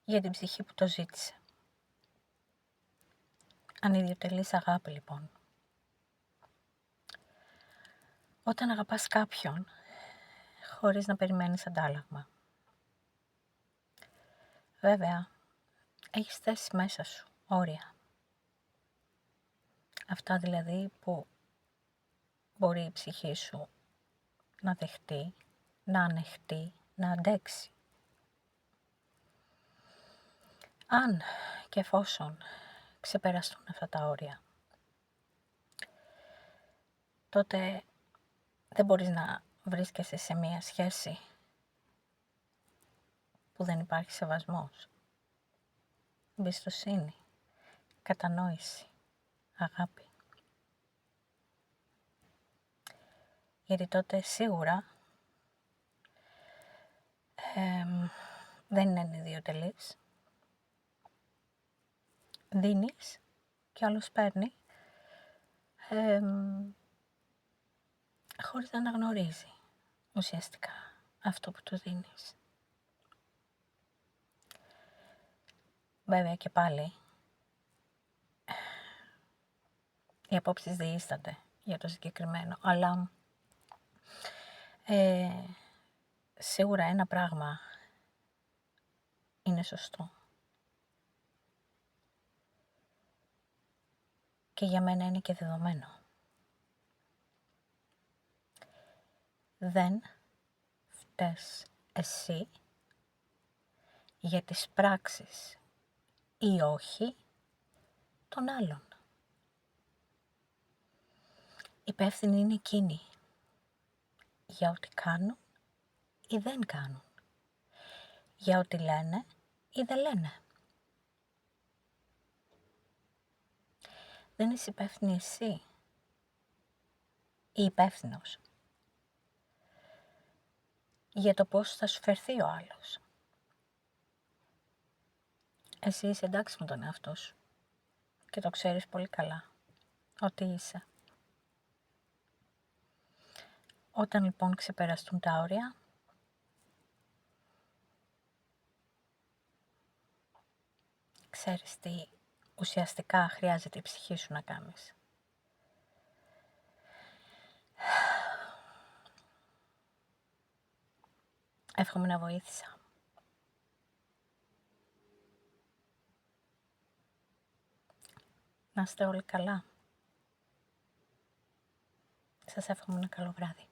για την ψυχή που το ζήτησε. Ανιδιοτελής αγάπη λοιπόν. Όταν αγαπάς κάποιον, χωρίς να περιμένεις αντάλλαγμα. Βέβαια, έχεις θέσει μέσα σου όρια. Αυτά δηλαδή που μπορεί η ψυχή σου να δεχτεί, να ανεχτεί, να αντέξει. Αν και εφόσον ξεπεραστούν αυτά τα όρια, τότε δεν μπορείς να βρίσκεσαι σε μία σχέση που δεν υπάρχει σεβασμός, εμπιστοσύνη, κατανόηση, αγάπη. Γιατί τότε σίγουρα δεν είναι ιδιωτελής. Δίνεις και άλλος παίρνει χωρίς να αναγνωρίζει ουσιαστικά αυτό που του δίνεις. Βέβαια και πάλι οι απόψεις διείστανται για το συγκεκριμένο, αλλά σίγουρα ένα πράγμα είναι σωστό. Και για μένα είναι και δεδομένο. Δεν φταίς εσύ για τις πράξεις ή όχι των άλλων. Υπεύθυνοι είναι εκείνοι για ό,τι κάνουν ή δεν κάνουν. Για ό,τι λένε ή δεν λένε. Δεν είσαι υπεύθυνη εσύ ή υπεύθυνος για το πώς θα σου φερθεί ο άλλος. Εσύ είσαι εντάξει με τον εαυτό σου και το ξέρεις πολύ καλά ότι είσαι. Όταν λοιπόν ξεπεραστούν τα όρια, ξέρεις τι ουσιαστικά χρειάζεται η ψυχή σου να κάνεις. Εύχομαι να βοήθησα. Να είστε όλοι καλά. Σας εύχομαι ένα καλό βράδυ.